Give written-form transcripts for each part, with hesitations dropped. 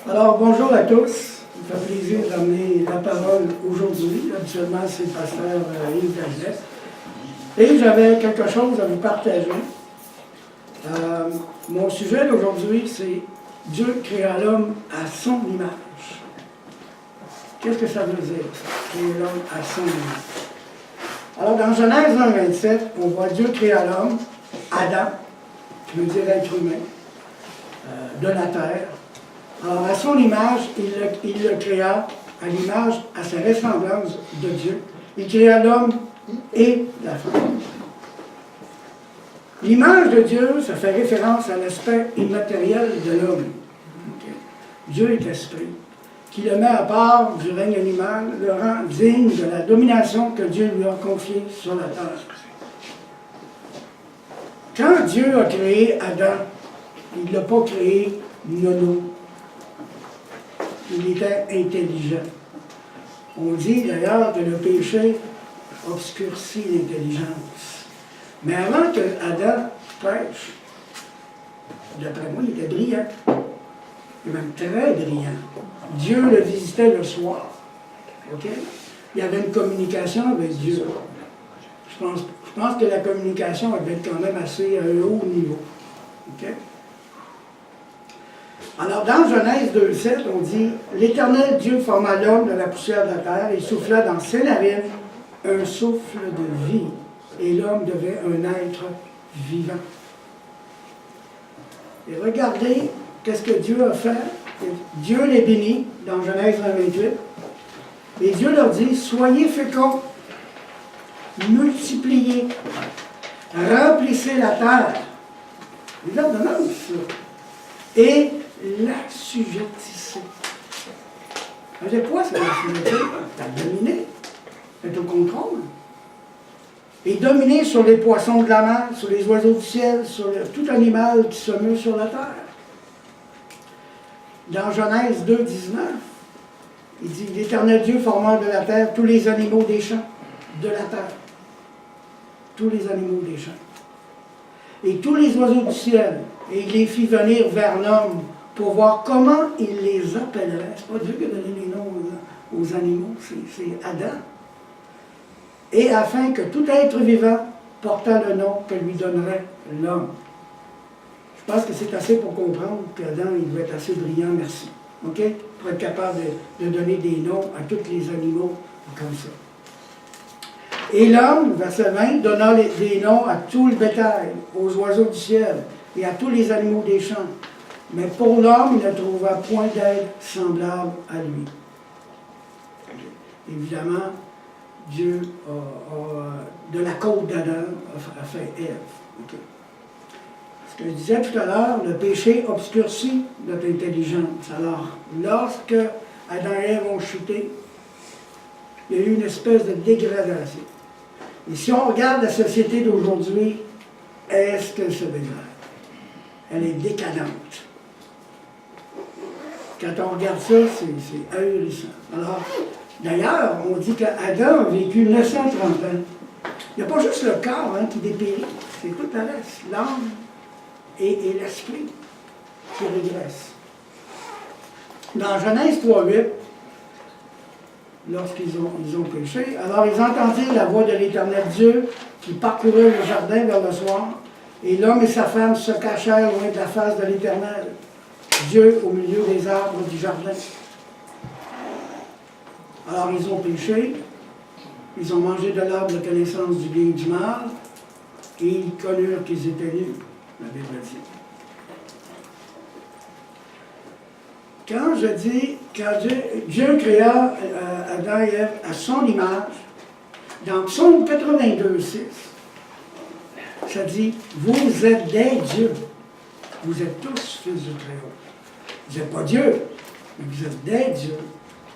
Alors, bonjour à tous. Ça me fait plaisir d'amener la parole aujourd'hui. Habituellement, c'est le pasteur Yves Dagelet. Et j'avais quelque chose à vous partager. Mon sujet d'aujourd'hui, c'est Dieu créa l'homme à son image. Qu'est-ce que ça veut dire, ça? Créer l'homme à son image. Alors, dans Genèse 1,27, on voit Dieu créa l'homme, Adam, qui veut dire être humain, de la terre. Alors, à son image, il le créa, à l'image, à sa ressemblance de Dieu. Il créa l'homme et la femme. L'image de Dieu, ça fait référence à l'aspect immatériel de l'homme. Okay. Dieu est esprit, qui le met à part du règne animal, le rend digne de la domination que Dieu lui a confiée sur la terre. Quand Dieu a créé Adam, il ne l'a pas créé nono. Il était intelligent. On dit d'ailleurs que le péché obscurcit l'intelligence. Mais avant que Adam pêche, d'après moi, il était brillant. Il est même très brillant. Dieu le visitait le soir. OK? Il y avait une communication avec Dieu. Je pense que la communication devait être quand même assez à un haut niveau. OK? Alors, dans Genèse 2,7, on dit « L'Éternel Dieu forma l'homme de la poussière de la terre et souffla dans ses narines un souffle de vie, et l'homme devait un être vivant. » Et regardez qu'est-ce que Dieu a fait. Dieu les bénit, dans Genèse 1,28, et Dieu leur dit « Soyez féconds, multipliez, remplissez la terre. » Il leur demande ça. Et l'assujettissez. C'est quoi ça, l'assujettissez? T'as dominé. C'est au contrôle. Et dominer sur les poissons de la mer, sur les oiseaux du ciel, sur tout animal qui se meut sur la terre. Dans Genèse 2,19, il dit « L'Éternel Dieu forma de la terre tous les animaux des champs, de la terre. Tous les animaux des champs. Et tous les oiseaux du ciel, et il les fit venir vers l'homme pour voir comment il les appellerait. C'est pas Dieu qui a donné les noms aux animaux, c'est Adam. Et afin que tout être vivant portât le nom que lui donnerait l'homme. Je pense que c'est assez pour comprendre qu'Adam, il devait être assez brillant, merci. OK? Pour être capable de donner des noms à tous les animaux comme ça. Et l'homme, verset 20, donna des noms à tout le bétail, aux oiseaux du ciel et à tous les animaux des champs. Mais pour l'homme, il ne trouva point d'aide semblable à lui. Évidemment, Dieu, de la côte d'Adam, a fait Ève. Okay. Ce que je disais tout à l'heure, le péché obscurcit notre intelligence. Alors, lorsque Adam et Ève ont chuté, il y a eu une espèce de dégradation. Et si on regarde la société d'aujourd'hui, est-ce qu'elle se dégrade? Elle est décadente. Quand on regarde ça, c'est ahurissant. Alors, d'ailleurs, on dit qu'Adam a vécu 930 ans. Il n'y a pas juste le corps qui dépérit, c'est tout le reste, l'âme et l'esprit qui régressent. Dans Genèse 3,8, lorsqu'ils ont péché, alors ils entendirent la voix de l'Éternel Dieu qui parcourait le jardin vers le soir, et l'homme et sa femme se cachèrent loin de la face de l'Éternel, Dieu au milieu des arbres du jardin. Alors ils ont péché, ils ont mangé de l'arbre de connaissance du bien et du mal, et ils connurent qu'ils étaient nus, la Bible dit. Quand je dis, Dieu créa Adam et Ève à son image, dans Psaume 82,6, ça dit, vous êtes des dieux, vous êtes tous fils du Très-Haut. Vous n'êtes pas Dieu, mais vous êtes des dieux,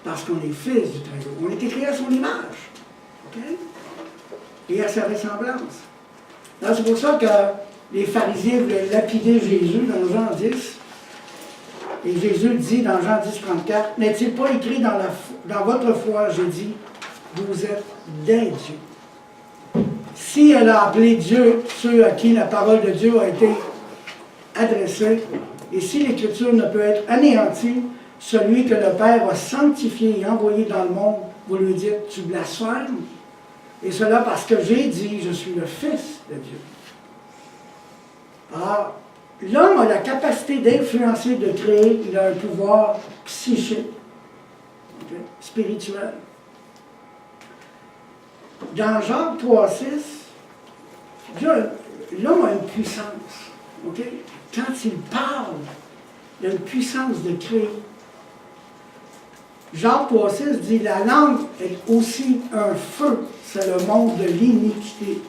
parce qu'on est fils du Très-Haut. On a été créés à son image, ok? Et à sa ressemblance. C'est pour ça que les pharisiens voulaient lapider Jésus dans Jean 10. Et Jésus dit dans Jean 10, 34, « N'est-il pas écrit dans votre foi, je dis, vous êtes des dieux. » Si elle a appelé Dieu ceux à qui la parole de Dieu a été adressée, et si l'Écriture ne peut être anéantie, celui que le Père a sanctifié et envoyé dans le monde, vous lui dites, tu blasphèmes. Et cela parce que j'ai dit, je suis le Fils de Dieu. Alors, l'homme a la capacité d'influencer, de créer, il a un pouvoir psychique, okay, spirituel. Dans Jacques 3,6, l'homme a une puissance. Okay? Quand il parle, il a une puissance de créer. Jacques 3,6 dit, la langue est aussi un feu, c'est le monde de l'iniquité.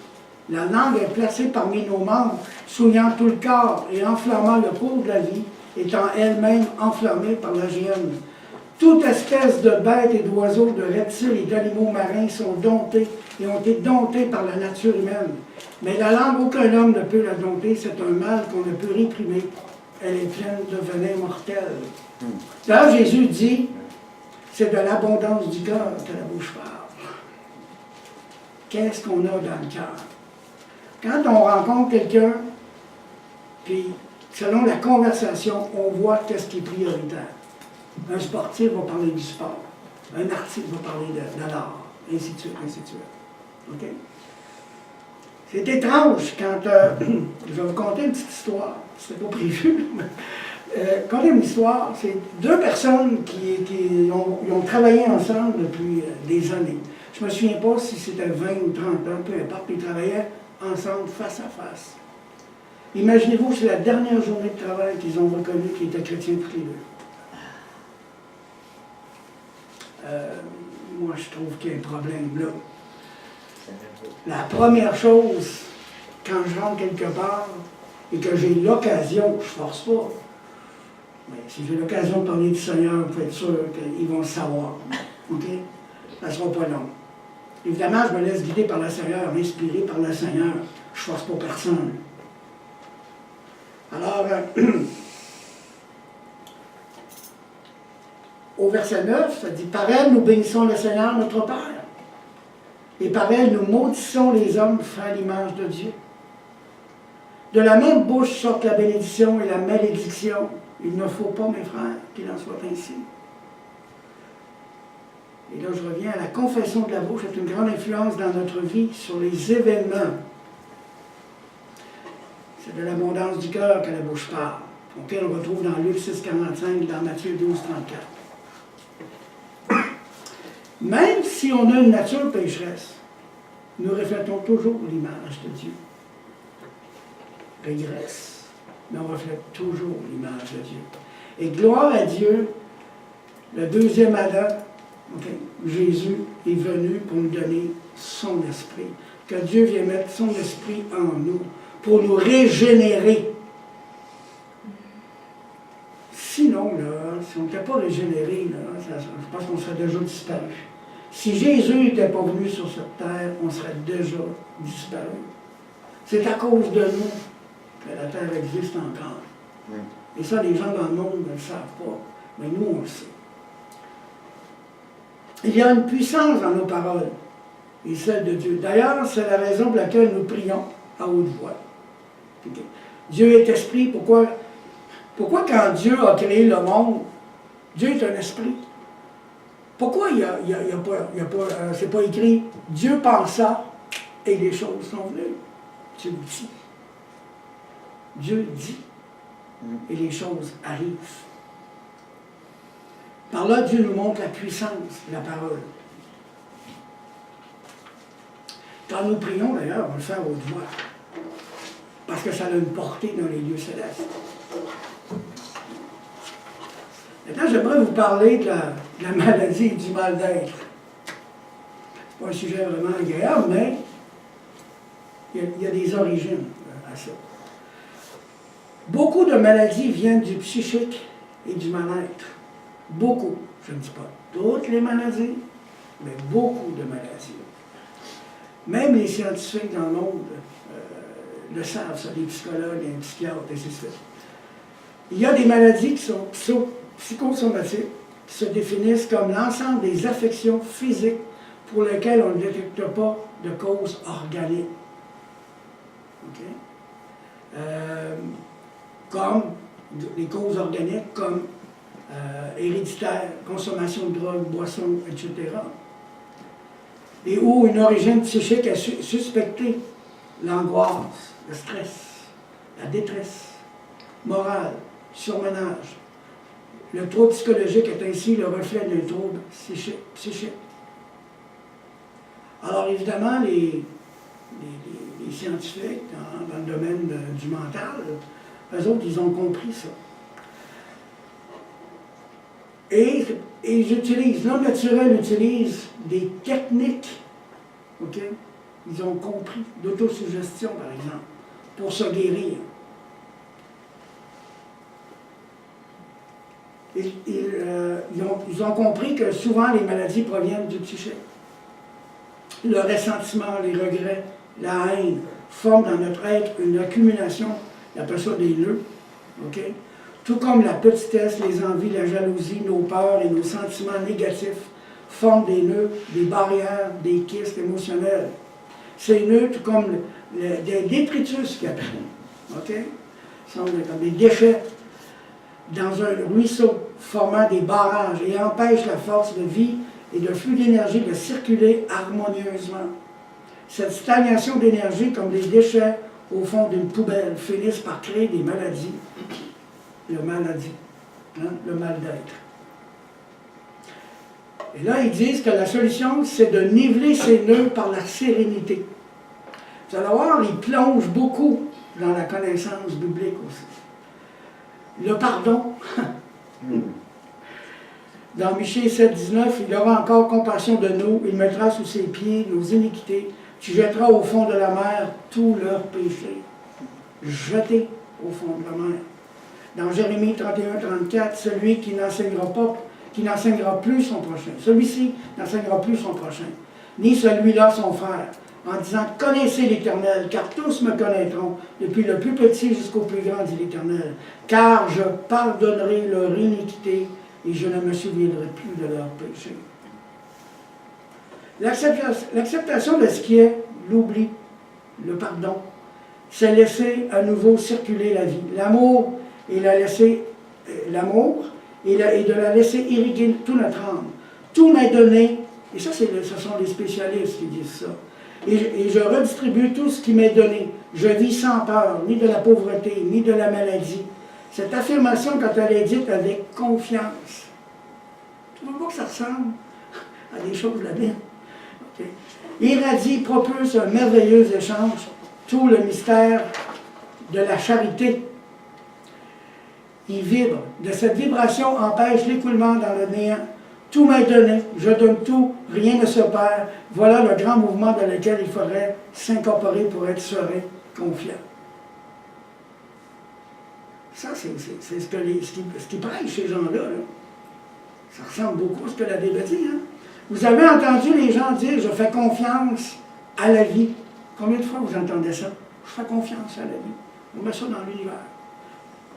La langue est placée parmi nos membres, souillant tout le corps et enflammant le cours de la vie, étant elle-même enflammée par la géhenne. Toute espèce de bêtes et d'oiseaux, de reptiles et d'animaux marins sont domptés et ont été domptés par la nature humaine. Mais la langue, aucun homme ne peut la dompter, c'est un mal qu'on ne peut réprimer. Elle est pleine de venin mortel. Là, Jésus dit, c'est de l'abondance du cœur que la bouche parle. Qu'est-ce qu'on a dans le cœur? Quand on rencontre quelqu'un, puis selon la conversation, on voit qu'est-ce qui est prioritaire. Un sportif va parler du sport. Un artiste va parler de l'art, ainsi de suite, ainsi de suite. OK? C'est étrange quand... je vais vous conter une petite histoire. C'était pas prévu, mais... conter une histoire, c'est deux personnes qui ont travaillé ensemble depuis des années. Je ne me souviens pas si c'était 20 ou 30 ans, peu importe, ils travaillaient ensemble, face à face. Imaginez-vous, c'est la dernière journée de travail qu'ils ont reconnu qu'ils étaient chrétiens tous les deux. Moi, je trouve qu'il y a un problème là. La première chose, quand je rentre quelque part et que j'ai l'occasion, je ne force pas, mais si j'ai l'occasion de parler du Seigneur, vous pouvez être sûr qu'ils vont le savoir. OK? Ça ne sera pas long. Évidemment, je me laisse guider par le Seigneur, inspiré par le Seigneur. Je ne force pas personne. Alors, au verset 9, ça dit, par elle, nous bénissons le Seigneur, notre Père. Et par elle, nous maudissons les hommes faits à l'image de Dieu. De la même bouche sortent la bénédiction et la malédiction. Il ne faut pas, mes frères, qu'il en soit ainsi. Et là, je reviens à la confession de la bouche, c'est une grande influence dans notre vie sur les événements. C'est de l'abondance du cœur que la bouche parle, auquel on retrouve dans Luc 6,45, dans Matthieu 12,34. Même si on a une nature pécheresse, nous reflétons toujours l'image de Dieu. Régresse, mais on reflète toujours l'image de Dieu. Et gloire à Dieu, le deuxième Adam, okay, Jésus est venu pour nous donner son esprit. Que Dieu vienne mettre son esprit en nous, pour nous régénérer. Sinon, là, si on n'était pas régénéré, là, je pense qu'on serait déjà disparu. Si Jésus n'était pas venu sur cette terre, on serait déjà disparu. C'est à cause de nous que la terre existe encore. Et ça, les gens dans le monde ne le savent pas. Mais nous, on le sait. Il y a une puissance dans nos paroles, et celle de Dieu. D'ailleurs, c'est la raison pour laquelle nous prions à haute voix. Okay. Dieu est esprit. Pourquoi quand Dieu a créé le monde, Dieu est un esprit? Pourquoi il n'y a pas, c'est pas écrit « Dieu pensa et les choses sont venues ». Dieu dit. Dieu dit et les choses arrivent. Par là, Dieu nous montre la puissance de la parole. Quand nous prions, d'ailleurs, on va le faire à haute voix. Parce que ça a une portée dans les lieux célestes. Maintenant, j'aimerais vous parler de la maladie et du mal d'être. C'est pas un sujet vraiment agréable, mais il y a des origines à ça. Beaucoup de maladies viennent du psychique et du mal-être. Beaucoup. Je ne dis pas toutes les maladies, mais beaucoup de maladies. Même les scientifiques dans le monde le savent, ça, les psychologues, les psychiatres, et ainsi de suite. Il y a des maladies qui sont psychosomatiques, qui se définissent comme l'ensemble des affections physiques pour lesquelles on ne détecte pas de cause organique. Okay? Comme les causes organiques, comme héréditaire, consommation de drogue, boissons, etc. Et ou une origine psychique à suspecter, l'angoisse, le stress, la détresse morale, surmenage. Le trouble psychologique est ainsi le reflet d'un trouble psychique. Alors évidemment, les scientifiques dans le domaine du mental, eux autres, ils ont compris ça. Et l'homme naturel utilise des techniques, ok? Ils ont compris, d'autosuggestion par exemple, pour se guérir. Ils ont compris que souvent les maladies proviennent du psychique. Le ressentiment, les regrets, la haine forment dans notre être une accumulation, on appelle ça des nœuds, ok? Tout comme la petitesse, les envies, la jalousie, nos peurs et nos sentiments négatifs forment des nœuds, des barrières, des kystes émotionnels. Ces nœuds, tout comme des détritus qu'ils appellent, ok? Sont comme des déchets dans un ruisseau formant des barrages et empêchent la force de vie et le flux d'énergie de circuler harmonieusement. Cette stagnation d'énergie, comme des déchets au fond d'une poubelle, finissent par créer des maladies. Le maladie, hein, le mal d'être. Et là, ils disent que la solution, c'est de niveler ces nœuds par la sérénité. Vous allez voir, ils plongent beaucoup dans la connaissance biblique aussi. Le pardon. Dans Michée 7, 19, il aura encore compassion de nous, il mettra sous ses pieds nos iniquités, tu jetteras au fond de la mer tous leurs péchés. Jetés au fond de la mer. Dans Jérémie 31, 34, celui qui n'enseignera plus son prochain, celui-ci n'enseignera plus son prochain, ni celui-là son frère, en disant « Connaissez l'Éternel, car tous me connaîtront, depuis le plus petit jusqu'au plus grand, dit l'Éternel, car je pardonnerai leur iniquité et je ne me souviendrai plus de leurs péchés. » L'acceptation de ce qui est, l'oubli, le pardon, c'est laisser à nouveau circuler la vie. L'amour et de la laisser irriguer toute notre âme. Tout m'est donné, et ça, ce sont les spécialistes qui disent ça. Et je redistribue tout ce qui m'est donné. Je vis sans peur, ni de la pauvreté, ni de la maladie. Cette affirmation, quand elle est dite avec confiance, tu vois pas que ça ressemble à des choses de la Bible. Okay. Irradie, propulse un merveilleux échange, tout le mystère de la charité. Il vibre. De cette vibration empêche l'écoulement dans le néant. Tout m'est donné, je donne tout, rien ne se perd. Voilà le grand mouvement dans lequel il faudrait s'incorporer pour être serein, confiant. Ça, c'est ce qui prêchent, ces gens-là. Là. Ça ressemble beaucoup à ce que la Bible dit. Hein? Vous avez entendu les gens dire « je fais confiance à la vie ». Combien de fois vous entendez ça? Je fais confiance à la vie. On met ça dans l'univers.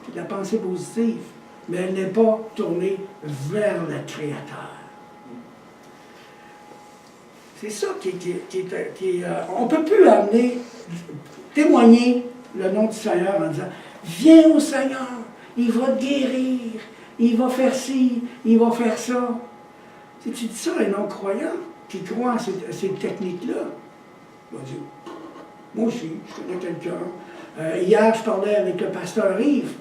C'est de la pensée positive, mais elle n'est pas tournée vers le Créateur. C'est ça qui est on ne peut plus amener, témoigner le nom du Seigneur en disant « Viens au Seigneur, il va te guérir, il va faire ci, il va faire ça. » Si tu dis ça à un non-croyant qui croit à ces techniques-là, il va dire « Moi aussi, je connais quelqu'un. Hier, je parlais avec le pasteur Yves.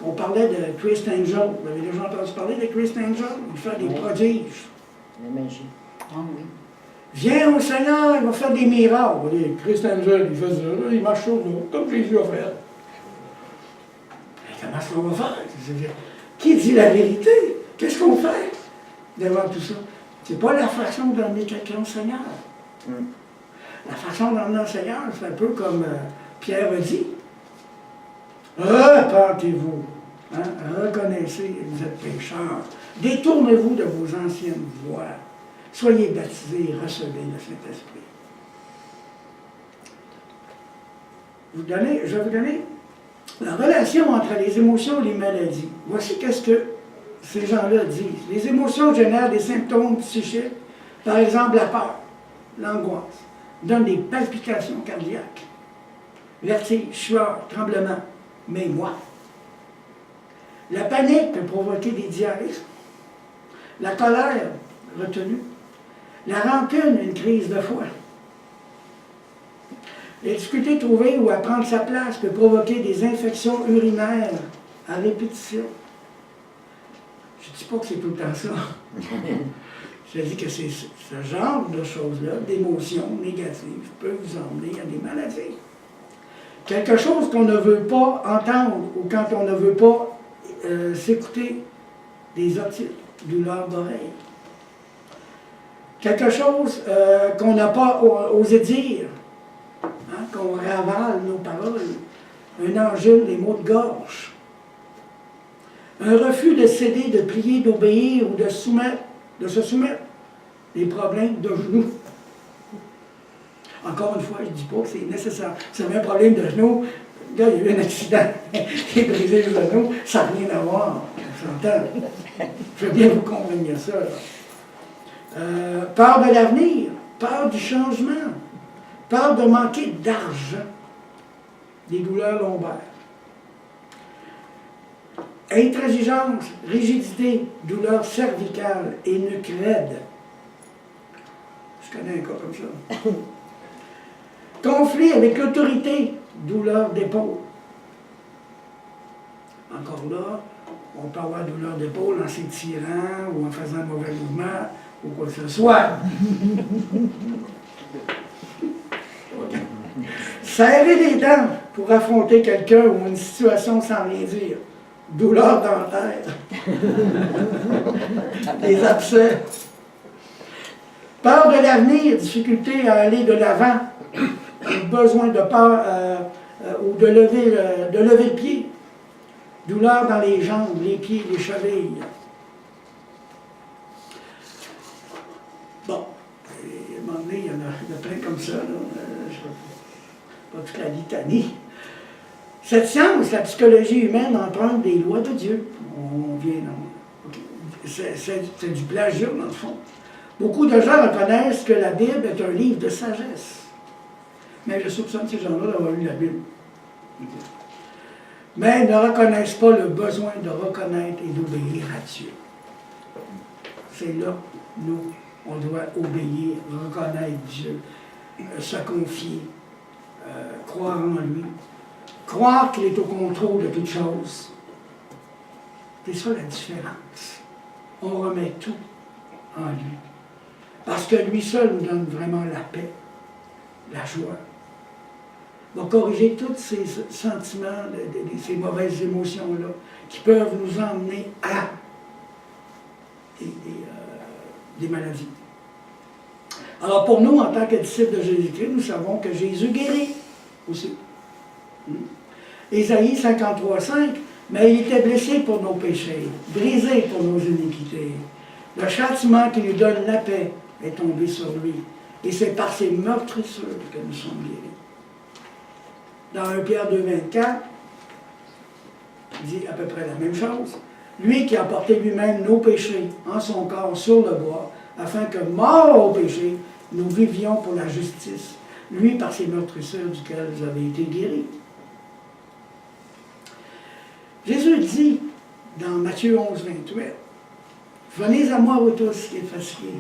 On parlait de Chris Angel. Vous avez déjà entendu parler de Chris Angel? Il fait des prodiges. La magie. Ah oui. Viens au Seigneur, il va faire des miracles. Vous voyez, Chris Angel, il fait ça, il marche sur nous, comme Jésus a fait. Mais comment est-ce qu'on va faire? Qui dit la vérité? Qu'est-ce qu'on fait devant tout ça? C'est pas la façon d'emmener quelqu'un au Seigneur. La façon d'emmener au Seigneur, c'est un peu comme Pierre a dit. Repentez-vous, hein? Reconnaissez que vous êtes pécheurs. Détournez-vous de vos anciennes voies. Soyez baptisés et recevez le Saint-Esprit. Je vais vous donner la relation entre les émotions et les maladies. Voici qu'est-ce que ces gens-là disent. Les émotions génèrent des symptômes psychiques, par exemple la peur, l'angoisse, donnent des palpitations cardiaques, vertige, sueur, tremblement, mais moi. La panique peut provoquer des diarrhées. La colère, retenue. La rancune, une crise de foi. Les difficultés trouvées ou à prendre sa place peut provoquer des infections urinaires à répétition. Je ne dis pas que c'est tout le temps ça. Je dis que c'est ce genre de choses-là, d'émotions négatives, peut vous emmener à des maladies. Quelque chose qu'on ne veut pas entendre ou quand on ne veut pas s'écouter, des otites, douleurs d'oreille. Quelque chose qu'on n'a pas osé dire, hein, qu'on ravale nos paroles, un angine, des maux de gorge. Un refus de céder, de prier, d'obéir ou de se soumettre. Des problèmes de genoux. Encore une fois, je ne dis pas que c'est nécessaire. Si vous avez un problème de genoux, là, il y a eu un accident, il a brisé le genou, ça n'a rien à voir. On s'entend. Je veux bien vous convaincre ça. Peur de l'avenir, peur du changement, peur de manquer d'argent, des douleurs lombaires. Intransigeance, rigidité, douleur cervicale et nuque raide. Je connais un cas comme ça. Conflit avec l'autorité, douleur d'épaule. Encore là, on peut avoir douleur d'épaule en s'étirant ou en faisant un mauvais mouvement ou quoi que ce soit. Serrer les dents pour affronter quelqu'un ou une situation sans rien dire. Douleur dentaire. Des abcès. Peur de l'avenir, difficulté à aller de l'avant, besoin de peur ou de lever le pied. Douleur dans les jambes, les pieds, les chevilles. Bon, à un moment donné, il y en a plein comme ça. Pas toute la litanie. Cette science, la psychologie humaine, emprunte des lois de Dieu. On vient c'est du plagiat, dans le fond. Beaucoup de gens reconnaissent que la Bible est un livre de sagesse. Mais je soupçonne ces gens-là d'avoir lu la Bible. Mais ils ne reconnaissent pas le besoin de reconnaître et d'obéir à Dieu. C'est là, nous, on doit obéir, reconnaître Dieu, se confier, croire en lui, croire qu'il est au contrôle de toutes choses. C'est ça la différence. On remet tout en lui. Parce que lui seul nous donne vraiment la paix, la joie. Il va corriger tous ces sentiments, ces mauvaises émotions-là, qui peuvent nous emmener à des maladies. Alors pour nous, en tant que disciples de Jésus-Christ, nous savons que Jésus guérit aussi. Ésaïe 53:5, mais il était blessé pour nos péchés, brisé pour nos iniquités. Le châtiment qui lui donne la paix est tombé sur lui. Et c'est par ses meurtrissures que nous sommes guéris. Dans 1 Pierre 2,24, il dit à peu près la même chose. Lui qui a porté lui-même nos péchés en son corps sur le bois, afin que, morts au péché, nous vivions pour la justice. Lui, par ses meurtrissures duquel vous avez été guéris. Jésus dit dans Matthieu 11:28, venez à moi, vous tous qui êtes fatigués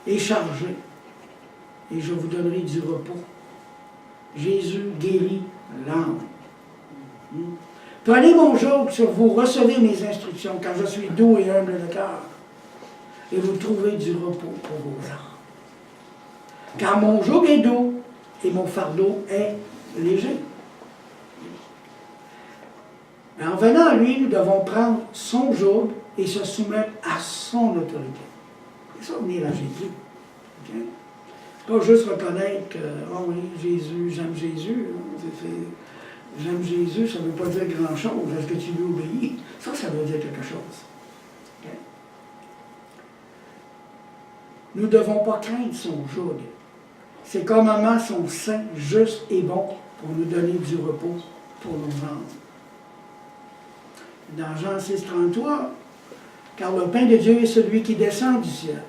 et chargés, et je vous donnerai du repos. Jésus guérit l'âme. Prenez mon joug sur vous, recevez mes instructions, car je suis doux et humble de cœur, et vous trouverez du repos pour vos âmes. Car mon joug est doux et mon fardeau est léger. Mais en venant à lui, nous devons prendre son joug et se soumettre à son autorité. C'est ça, venir à Jésus. Okay? Pas juste reconnaître que, oh oui, Jésus, j'aime Jésus. J'aime Jésus, ça ne veut pas dire grand-chose. Est-ce que tu lui obéis? Ça veut dire quelque chose. Okay? Nous ne devons pas craindre son joug. Ses commandements sont saints, justes et bons pour nous donner du repos pour nos âmes. Dans Jean 6:33, car le pain de Dieu est celui qui descend du ciel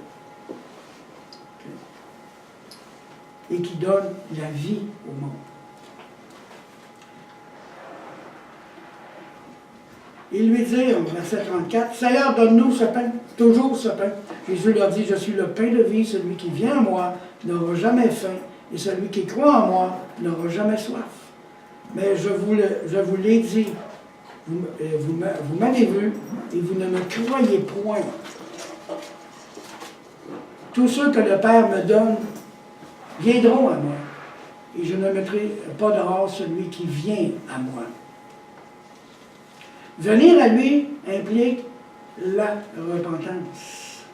et qui donne la vie au monde. Ils lui dirent, verset 34, « Seigneur, donne-nous ce pain, toujours ce pain. » Jésus leur dit, « Je suis le pain de vie, celui qui vient à moi n'aura jamais faim, et celui qui croit en moi n'aura jamais soif. Mais je vous l'ai dit, vous m'avez vu, et vous ne me croyez point. Tous ceux que le Père me donne viendront à moi, et je ne mettrai pas dehors celui qui vient à moi. » Venir à lui implique la repentance.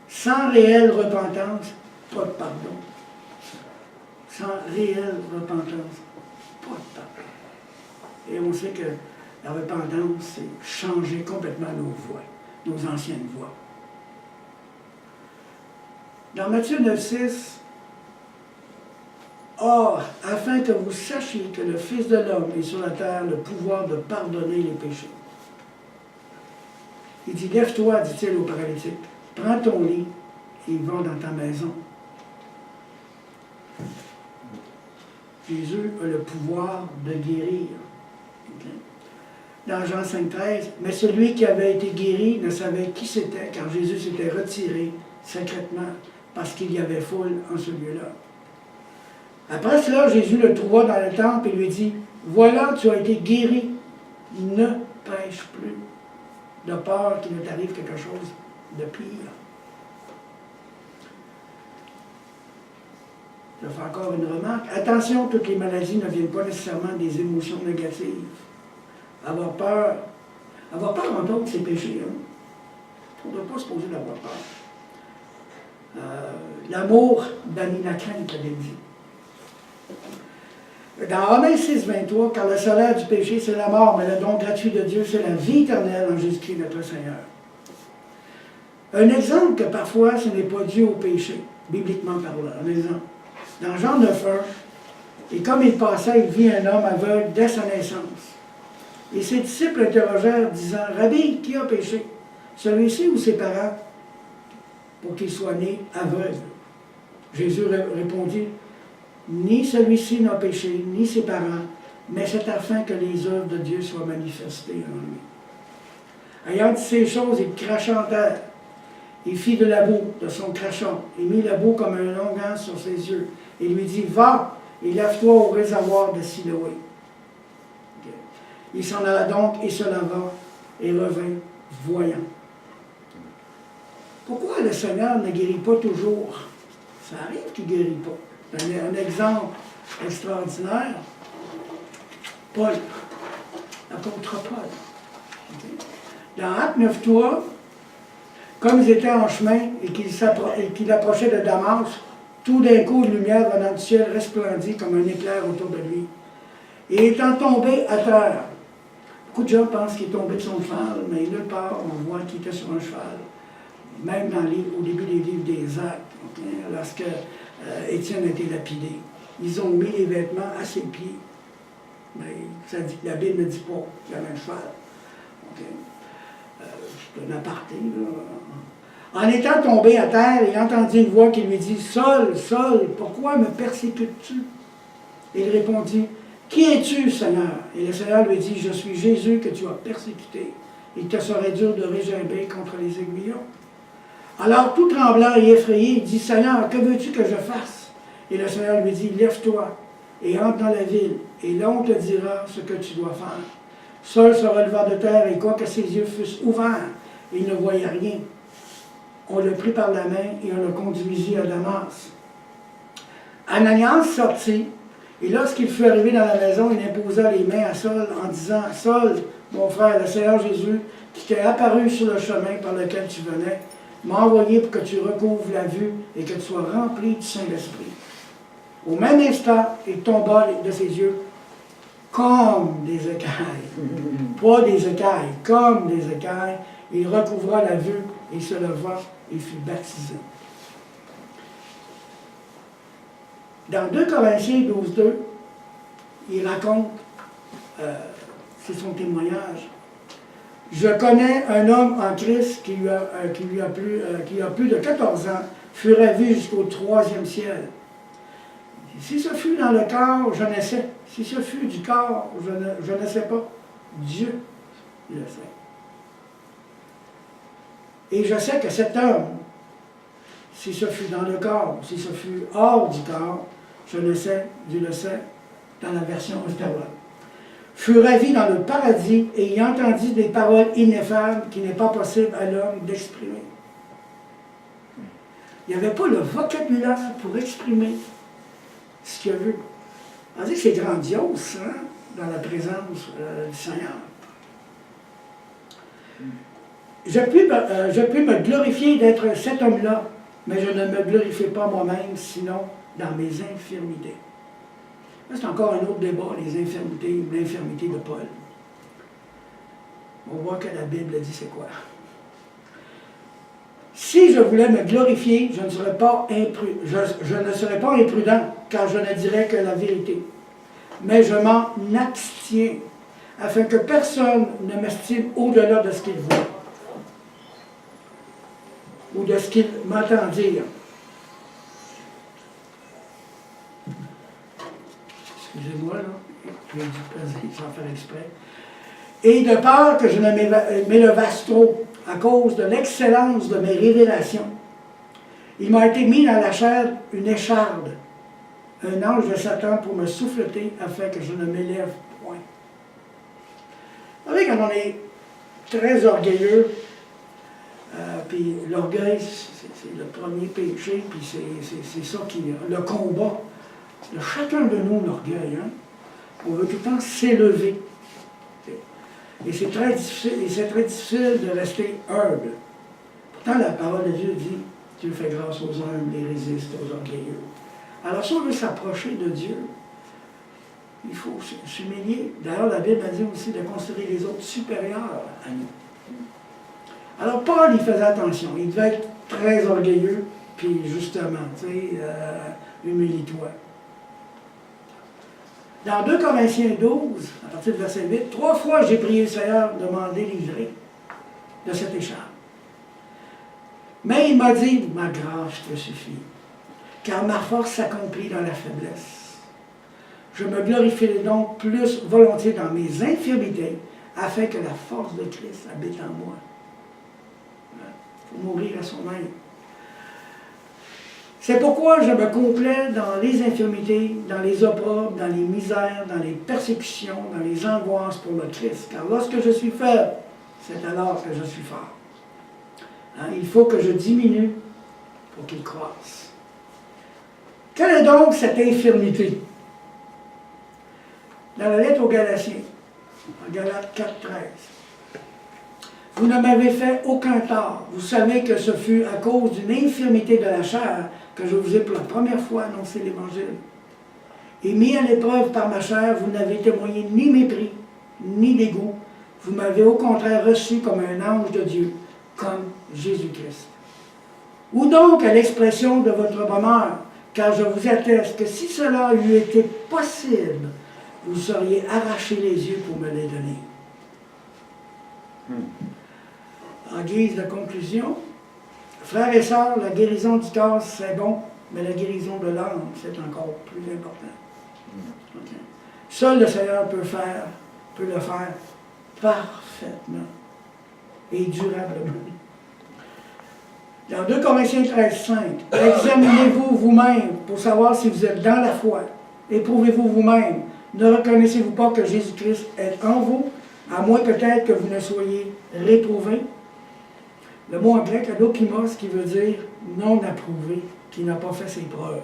Sans réelle repentance, pas de pardon. Sans réelle repentance, pas de pardon. Et on sait que la repentance, c'est changer complètement nos voies, nos anciennes voies. Dans Matthieu 9,6, « Or, afin que vous sachiez que le Fils de l'homme est sur la terre le pouvoir de pardonner les péchés. » Il dit, « Lève-toi, dit-il au paralytique, prends ton lit et va dans ta maison. » Jésus a le pouvoir de guérir. Okay? Dans Jean 5,13, « Mais celui qui avait été guéri ne savait qui c'était, car Jésus s'était retiré secrètement, parce qu'il y avait foule en ce lieu-là. » Après cela, Jésus le trouva dans le temple et lui dit, « Voilà, tu as été guéri, ne pêche plus, de peur qu'il ne t'arrive quelque chose de pire. » Je fais encore une remarque. Attention, toutes les maladies ne viennent pas nécessairement des émotions négatives. Avoir peur, entre autres, c'est péché. Hein? On ne doit pas se poser d'avoir peur. L'amour bannit la crainte, l'avait dit. Dans Romains 6, 23, « Car le salaire du péché, c'est la mort, mais le don gratuit de Dieu, c'est la vie éternelle en Jésus-Christ notre Seigneur. » Un exemple que parfois ce n'est pas dû au péché, bibliquement parlant. Un exemple. Dans Jean 9, 1, « Et comme il passait, il vit un homme aveugle dès sa naissance. Et ses disciples interrogèrent, disant, « Rabbi, qui a péché, celui-ci ou ses parents, pour qu'il soit né aveugle? » Jésus répondit, « Ni celui-ci n'a péché, ni ses parents, mais c'est afin que les œuvres de Dieu soient manifestées en lui. » Ayant dit ces choses, il cracha en terre. Il fit de la boue de son crachon, et mit la boue comme un onguent sur ses yeux, et lui dit, « Va, et lève-toi au réservoir de Siloé. » Okay. Il s'en alla donc et se lava, et revint voyant. Pourquoi le Seigneur ne guérit pas toujours? Ça arrive qu'il ne guérit pas. Un exemple extraordinaire, Paul, l'apôtre Paul. Okay. Dans Actes 9.3, comme ils étaient en chemin et qu'il approchait de Damas, tout d'un coup, une lumière venant du ciel resplendit comme un éclair autour de lui. Et étant tombé à terre, beaucoup de gens pensent qu'il est tombé de son cheval, mais nulle part on voit qu'il était sur un cheval. Même au début des livres des Actes, okay, lorsque Étienne a été lapidé. Ils ont mis les vêtements à ses pieds. Mais ça dit, la Bible ne dit pas qu'il y avait un cheval. Okay. C'est un aparté. Là. En étant tombé à terre, il entendit une voix qui lui dit, « Saul, Saul, pourquoi me persécutes-tu? » Il répondit, « Qui es-tu, Seigneur? » Et le Seigneur lui dit, « Je suis Jésus que tu as persécuté. Il te serait dur de régimber contre les aiguillons. » Alors, tout tremblant et effrayé, il dit, « Seigneur, que veux-tu que je fasse? » Et le Seigneur lui dit, « Lève-toi et entre dans la ville, et là on te dira ce que tu dois faire. » Saul se releva de terre, et quoique ses yeux fussent ouverts, il ne voyait rien. On le prit par la main et on le conduisit à Damas. Ananias sortit, et lorsqu'il fut arrivé dans la maison, il imposa les mains à Saul en disant, « Saul, mon frère, le Seigneur Jésus, qui t'est apparu sur le chemin par lequel tu venais, m'a envoyé pour que tu recouvres la vue et que tu sois rempli du Saint-Esprit. » Au même instant, il tomba de ses yeux comme des écailles. Pas des écailles, comme des écailles. Il recouvra la vue et se leva et fut baptisé. Dans 2 Corinthiens 12.2, il raconte, c'est son témoignage, « Je connais un homme en Christ qui a plus de 14 ans, fut ravi jusqu'au 3e ciel. Si ce fut dans le corps, je ne sais. Si ce fut du corps, je ne sais pas. Dieu le sait. Et je sais que cet homme, si ce fut dans le corps, si ce fut hors du corps, je le sais, Dieu le sait, dans la version Ottawa, fut ravi dans le paradis et y entendit des paroles ineffables qui n'est pas possible à l'homme d'exprimer. Il n'y avait pas le vocabulaire pour exprimer ce qu'il a vu. On dit que c'est grandiose, hein, dans la présence du Seigneur. Je puis me glorifier d'être cet homme-là, mais je ne me glorifie pas moi-même, sinon dans mes infirmités. C'est encore un autre débat, les infirmités, l'infirmité de Paul. On voit que la Bible dit c'est quoi. Si je voulais me glorifier, je ne serais pas imprudent, car je ne dirais que la vérité. Mais je m'en abstiens, afin que personne ne m'estime au-delà de ce qu'il voit, ou de ce qu'il m'entend dire. Excusez-moi, là, je vais du peser sans faire exprès. Et de peur que je ne m'élevasse trop, à cause de l'excellence de mes révélations, il m'a été mis dans la chair une écharde, un ange de Satan pour me souffleter afin que je ne m'élève point. Vous savez, quand on est très orgueilleux, puis l'orgueil, c'est le premier péché, puis c'est ça qui le combat de chacun de nous, l'orgueil. Hein? On veut tout le temps s'élever. Et c'est très difficile de rester humble. Pourtant, la parole de Dieu dit, Dieu fait grâce aux humbles et résiste aux orgueilleux. Alors, si on veut s'approcher de Dieu, il faut s'humilier. D'ailleurs, la Bible a dit aussi de considérer les autres supérieurs à nous. Alors, Paul, il faisait attention. Il devait être très orgueilleux, puis justement, tu sais, humilie-toi. Dans 2 Corinthiens 12, à partir du verset 8, 3 fois j'ai prié le Seigneur de m'en délivrer de cette écharpe. Mais il m'a dit, ma grâce te suffit, car ma force s'accomplit dans la faiblesse. Je me glorifierai donc plus volontiers dans mes infirmités, afin que la force de Christ habite en moi. Il faut mourir à soi-même. C'est pourquoi je me complais dans les infirmités, dans les opprobres, dans les misères, dans les persécutions, dans les angoisses pour le Christ. Car lorsque je suis faible, c'est alors que je suis fort. Hein, il faut que je diminue pour qu'il croisse. Quelle est donc cette infirmité? Dans la lettre aux Galatiens, en Galates 4, 13. Vous ne m'avez fait aucun tort. Vous savez que ce fut à cause d'une infirmité de la chair que je vous ai pour la première fois annoncé l'Évangile. Et mis à l'épreuve par ma chair, vous n'avez témoigné ni mépris, ni dégoût. Vous m'avez au contraire reçu comme un ange de Dieu, comme Jésus-Christ. Ou donc à l'expression de votre bonheur, car je vous atteste que si cela eût été possible, vous seriez arraché les yeux pour me les donner. En guise de conclusion, frères et sœurs, la guérison du corps, c'est bon, mais la guérison de l'âme, c'est encore plus important. Okay. Seul le Seigneur peut le faire parfaitement et durablement. Dans 2 Corinthiens 13, 5, examinez-vous vous-même pour savoir si vous êtes dans la foi. Éprouvez-vous vous-même. Ne reconnaissez-vous pas que Jésus-Christ est en vous, à moins peut-être que vous ne soyez réprouvé. Le mot en grec, adokimos, qui veut dire non approuvé, qui n'a pas fait ses preuves.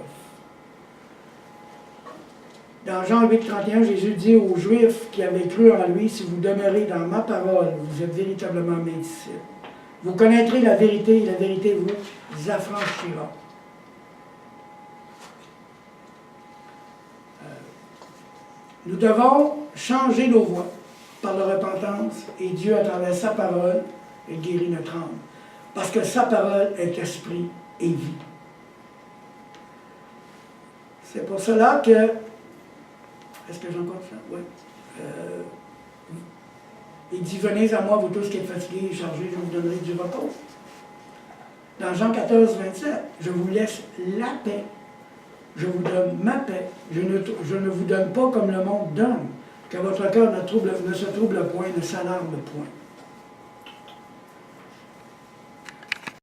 Dans Jean 8, 31, Jésus dit aux Juifs qui avaient cru en lui, si vous demeurez dans ma parole, vous êtes véritablement mes disciples. Vous connaîtrez la vérité et la vérité vous affranchira. Nous devons changer nos voies par la repentance et Dieu, à travers sa parole, il guérit notre âme. Parce que sa parole est esprit et vie. C'est pour cela que... Est-ce que j'ai encore ça? Oui. Il dit, venez à moi, vous tous qui êtes fatigués et chargés, je vous donnerai du repos. Dans Jean 14, 27, je vous laisse la paix. Je vous donne ma paix. Je ne vous donne pas comme le monde donne. Que votre cœur ne se trouble point, ne s'alarme point.